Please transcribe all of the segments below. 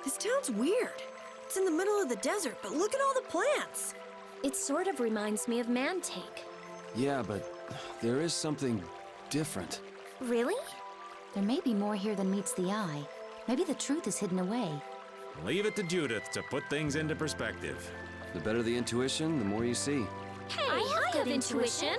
This town's weird. It's in the middle of the desert, but look at all the plants. It sort of reminds me of Mantake. Yeah, but there is something different. Really? There may be more here than meets the eye. Maybe the truth is hidden away. Leave it to Judith to put things into perspective. The better the intuition, the more you see. Hey, I have intuition.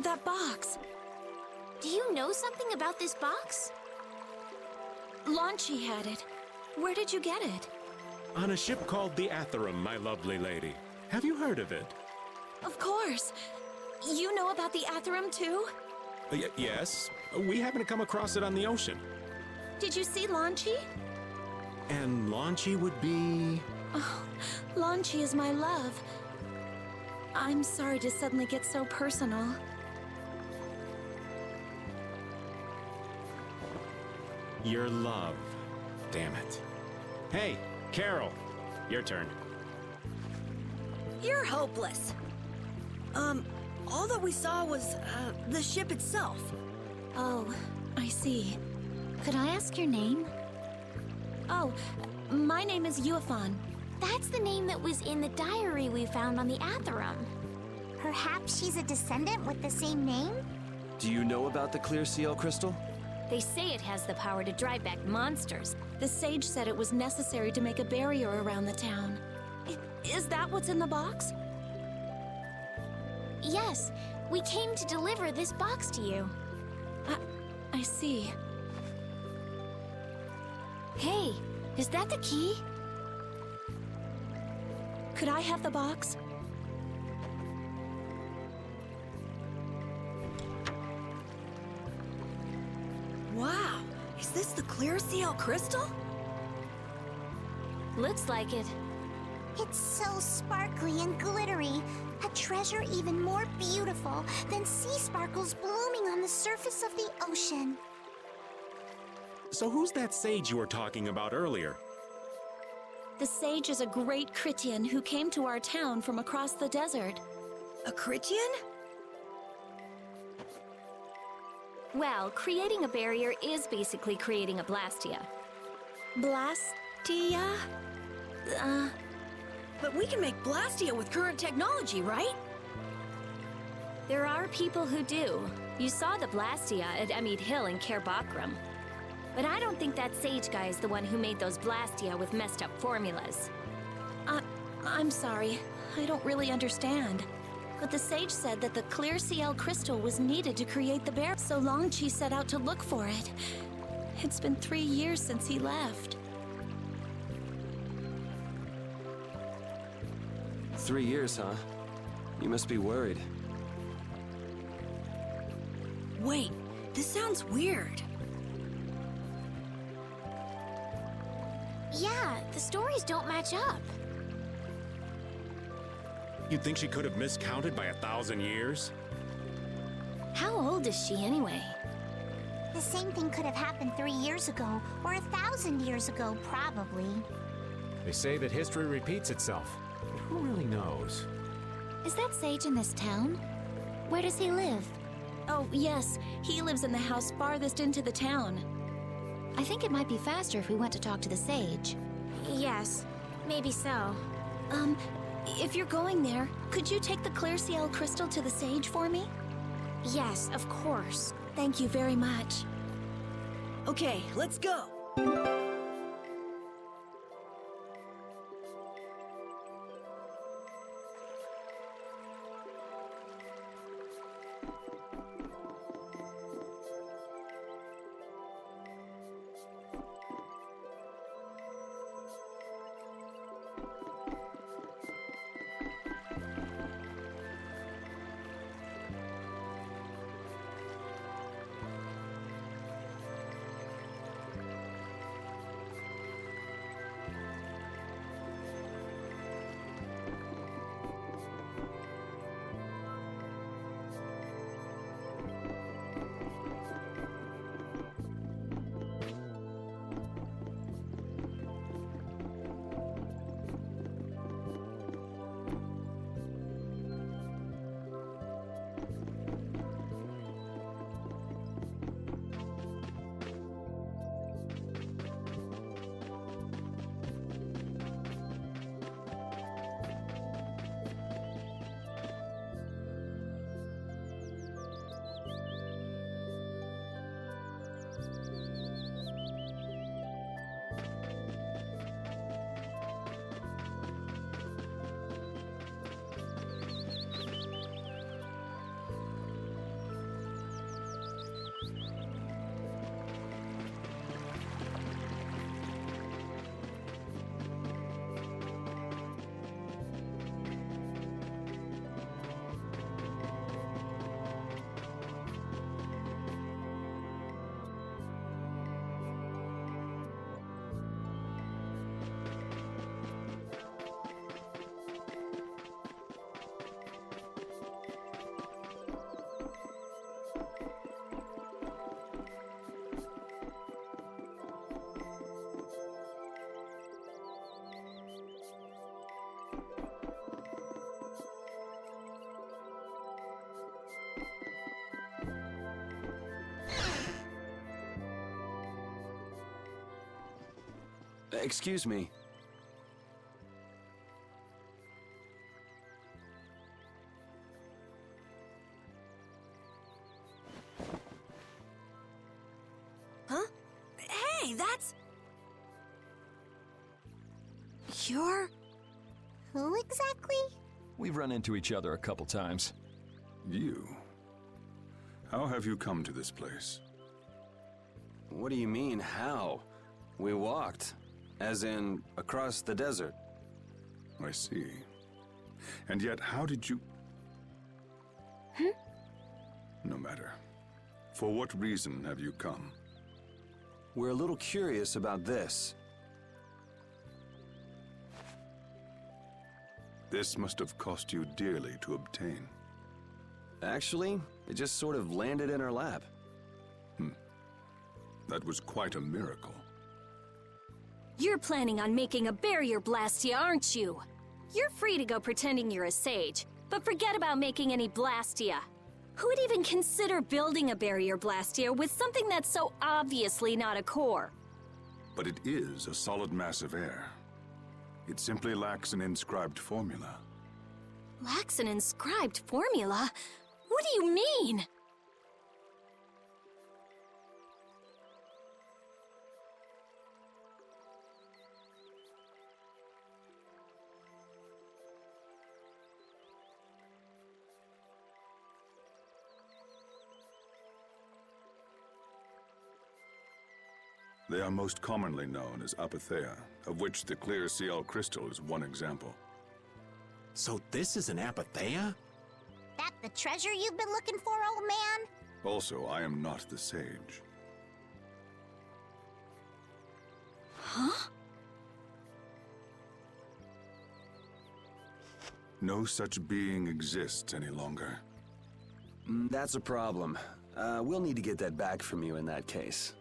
That box. Do you know something about this box? Launchy had it. Where did you get it? On a ship called the Atherum, my lovely lady. Have you heard of it? Of course. You know about the Atherum too? Yes. We happened to come across it on the ocean. Did you see Launchy? And Launchy would be... Oh, Launchy is my love. I'm sorry to suddenly get so personal. Your love. Damn it. Hey, Carol. Your turn. You're hopeless. All that we saw was, the ship itself. Oh, I see. Could I ask your name? Oh, my name is Uafon. That's the name that was in the diary we found on the Atherum. Perhaps she's a descendant with the same name? Do you know about the clear seal crystal? They say it has the power to drive back monsters. The sage said it was necessary to make a barrier around the town. Is that what's in the box? Yes, we came to deliver this box to you. I see. Hey, is that the key? Could I have the box? Wow, is this the clear seal crystal? Looks like it. It's so sparkly and glittery. A treasure even more beautiful than sea sparkles blooming on the surface of the ocean. So who's that sage you were talking about earlier? The sage is a great Critian who came to our town from across the desert. A Critian? Well, creating a barrier is basically creating a Blastia. Blastia? But we can make Blastia with current technology, right? There are people who do. You saw the Blastia at Emmead Hill in Cair Bakram. But I don't think that sage guy is the one who made those Blastia with messed up formulas. I'm sorry. I don't really understand. But the sage said that the clear CL crystal was needed to create the bear, so Longchi set out to look for it. It's been 3 years since he left. 3 years, huh? You must be worried. Wait, this sounds weird. Yeah, the stories don't match up. You'd think she could have miscounted by 1,000 years? How old is she anyway? The same thing could have happened 3 years ago, or 1,000 years ago, probably. They say that history repeats itself, but who really knows? Is that sage in this town? Where does he live? Oh, yes. He lives in the house farthest into the town. I think it might be faster if we went to talk to the sage. Yes, maybe so. If you're going there, could you take the clear CL crystal to the sage for me? Yes, of course. Thank you very much. Okay, let's go. Excuse me. Huh? Hey, that's... You're... Who exactly? We've run into each other a couple times. You? How have you come to this place? What do you mean, how? We walked. As in, across the desert. I see. And yet, how did you... No matter. For what reason have you come? We're a little curious about this. This must have cost you dearly to obtain. Actually, it just sort of landed in our lap. That was quite a miracle. You're planning on making a barrier blastia, aren't you? You're free to go pretending you're a sage, but forget about making any blastia. Who would even consider building a barrier blastia with something that's so obviously not a core? But it is a solid mass of air. It simply lacks an inscribed formula. Lacks an inscribed formula? What do you mean? They are most commonly known as apatheia, of which the clear CL crystal is one example. So this is an apatheia? That the treasure you've been looking for, old man? Also, I am not the sage. Huh? No such being exists any longer. That's a problem. We'll need to get that back from you in that case.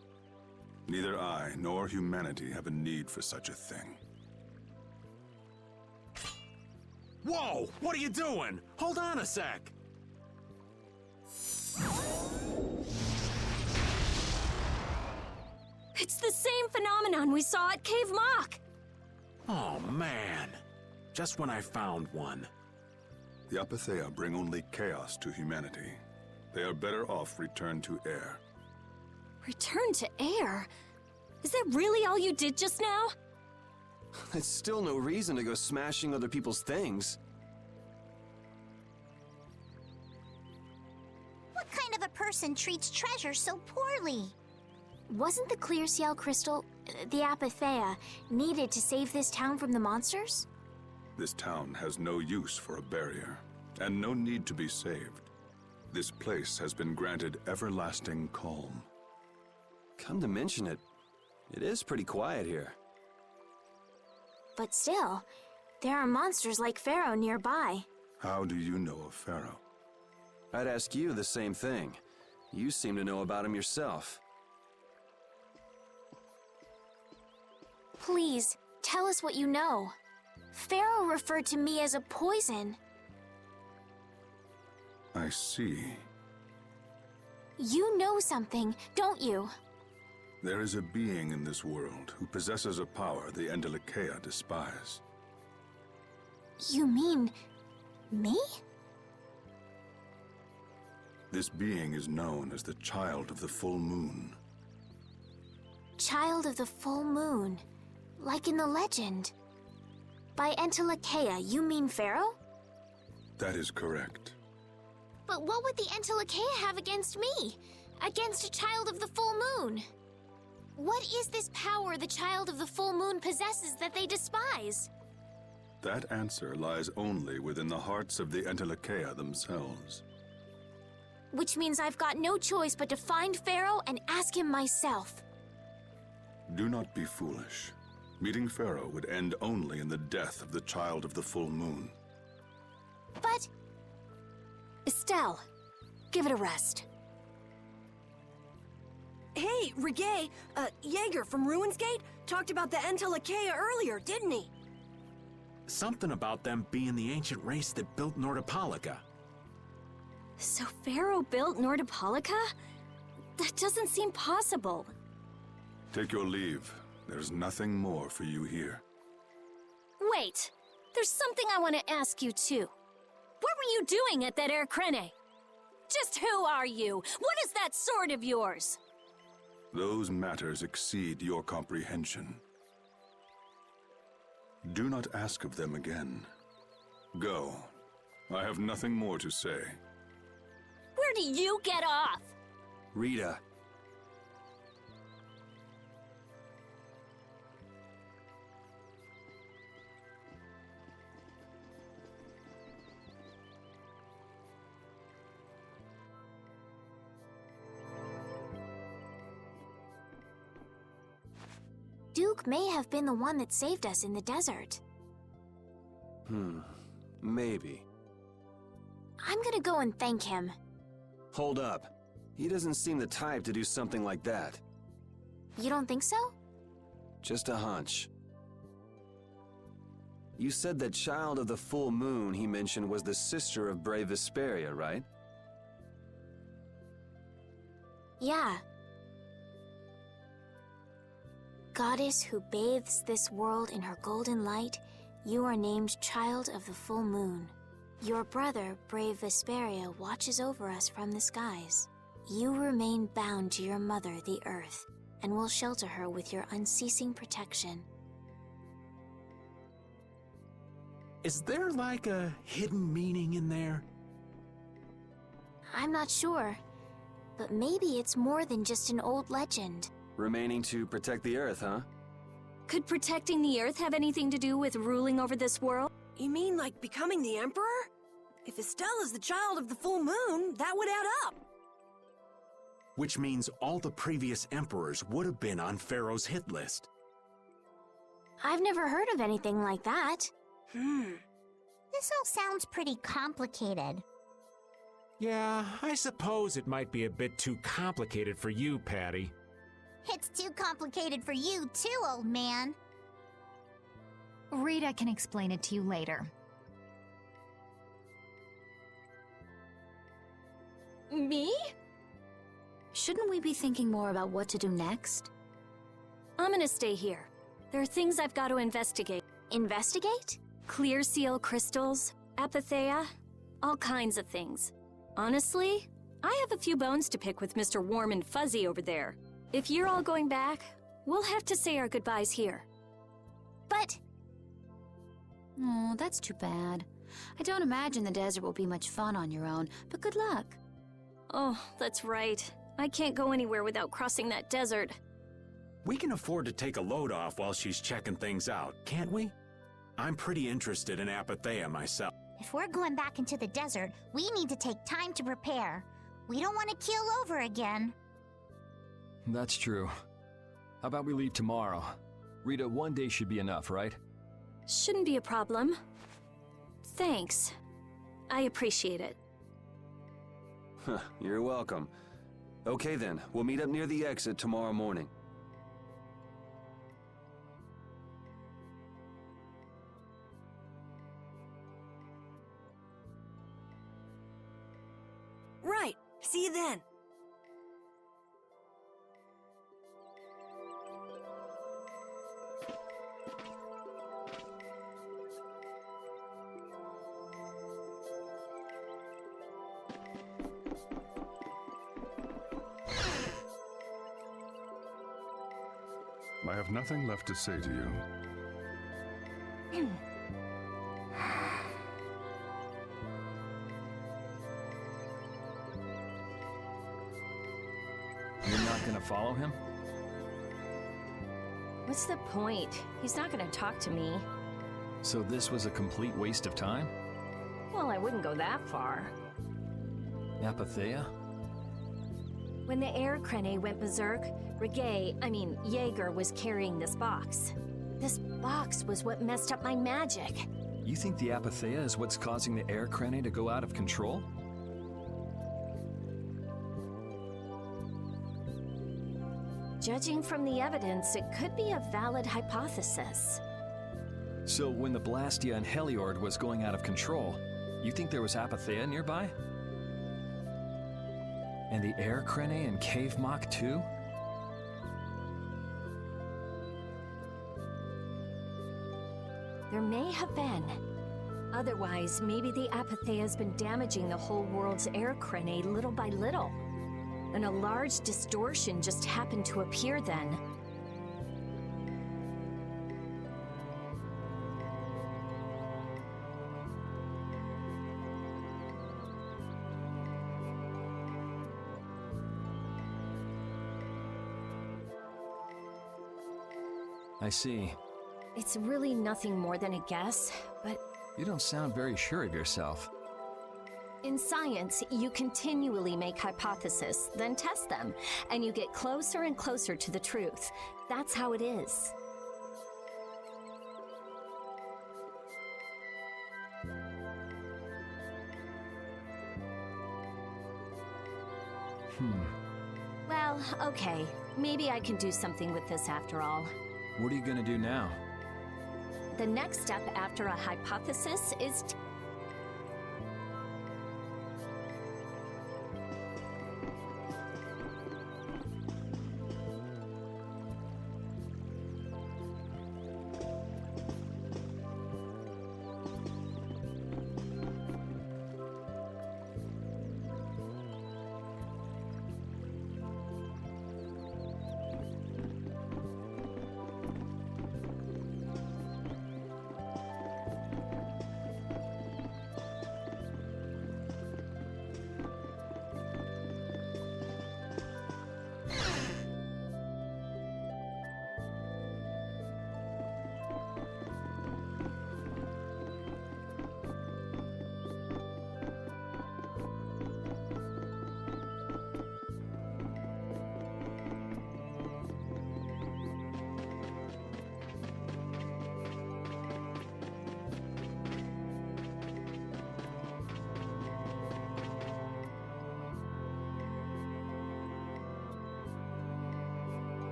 Neither I nor humanity have a need for such a thing. Whoa! What are you doing? Hold on a sec! It's the same phenomenon we saw at Cave Mock! Oh, man. Just when I found one. The apatheia bring only chaos to humanity. They are better off returned to air. Return to air? Is that really all you did just now? It's still no reason to go smashing other people's things. What kind of a person treats treasure so poorly? Wasn't the clear CL crystal, the apatheia, needed to save this town from the monsters? This town has no use for a barrier, and no need to be saved. This place has been granted everlasting calm. Come to mention it, it is pretty quiet here. But still, there are monsters like Pharaoh nearby. How do you know of Pharaoh? I'd ask you the same thing. You seem to know about him yourself. Please, tell us what you know. Pharaoh referred to me as a poison. I see. You know something, don't you? There is a being in this world who possesses a power the Endelikeia despise. You mean... me? This being is known as the Child of the Full Moon. Child of the Full Moon, like in the legend. By Endelikeia, you mean Pharaoh? That is correct. But what would the Endelikeia have against me? Against a Child of the Full Moon? What is this power the Child of the Full Moon possesses that they despise? That answer lies only within the hearts of the Endelikeia themselves. Which means I've got no choice but to find Pharaoh and ask him myself. Do not be foolish. Meeting Pharaoh would end only in the death of the Child of the Full Moon. But... Estelle, give it a rest. Hey, Reggae, Jaeger from Ruins Gate talked about the Entelikeia earlier, didn't he? Something about them being the ancient race that built Nordopolica. So Pharaoh built Nordopolica? That doesn't seem possible. Take your leave. There's nothing more for you here. Wait, there's something I want to ask you too. What were you doing at that Air Crene? Just who are you? What is that sword of yours? Those matters exceed your comprehension. Do not ask of them again. Go. I have nothing more to say. Where do you get off? Rita. Duke may have been the one that saved us in the desert. Maybe. I'm gonna go and thank him. Hold up. He doesn't seem the type to do something like that. You don't think so? Just a hunch. You said that Child of the Full Moon he mentioned was the sister of brave Vesperia, right? Yeah. Goddess who bathes this world in her golden light, you are named Child of the Full Moon. Your brother, brave Vesperia, watches over us from the skies. You remain bound to your mother, the Earth, and will shelter her with your unceasing protection. Is there like a hidden meaning in there? I'm not sure, but maybe it's more than just an old legend. Remaining to protect the Earth, huh? Could protecting the Earth have anything to do with ruling over this world? You mean like becoming the Emperor? If Estella's the child of the full moon, that would add up. Which means all the previous emperors would have been on Pharaoh's hit list. I've never heard of anything like that. This all sounds pretty complicated. Yeah, I suppose it might be a bit too complicated for you, Patty. It's too complicated for you too, old man. Rita can explain it to you later. Me? Shouldn't we be thinking more about what to do next? I'm gonna stay here. There are things I've got to investigate. Investigate? Clear seal crystals, apatheia, all kinds of things. Honestly, I have a few bones to pick with Mr. Warm and Fuzzy over there. If you're all going back, we'll have to say our goodbyes here. But... Oh, that's too bad. I don't imagine the desert will be much fun on your own, but good luck. Oh, that's right. I can't go anywhere without crossing that desert. We can afford to take a load off while she's checking things out, can't we? I'm pretty interested in apatheia myself. If we're going back into the desert, we need to take time to prepare. We don't want to keel over again. That's true. How about we leave tomorrow? Rita, one day should be enough, right? Shouldn't be a problem. Thanks. I appreciate it. You're welcome. Okay then, we'll meet up near the exit tomorrow morning. Right. See you then. I have nothing left to say to you. You're not gonna follow him? What's the point? He's not gonna talk to me. So this was a complete waste of time? Well, I wouldn't go that far. Apatheia? When the Air Crene went berserk, Jaeger was carrying this box. This box was what messed up my magic. You think the apatheia is what's causing the Air Crene to go out of control? Judging from the evidence, it could be a valid hypothesis. So when the Blastia and Heliord was going out of control, you think there was apatheia nearby? And the Air Crene and Cave Mock too? may have been. Otherwise, maybe the Apathea has been damaging the whole world's air crenade little by little. And a large distortion just happened to appear then. I see. It's really nothing more than a guess, but You don't sound very sure of yourself. in science, you continually make hypotheses, then test them, and you get closer and closer to the truth. That's how it is. Well, okay. Maybe I can do something with this after all. What are you gonna do now? The next step after a hypothesis is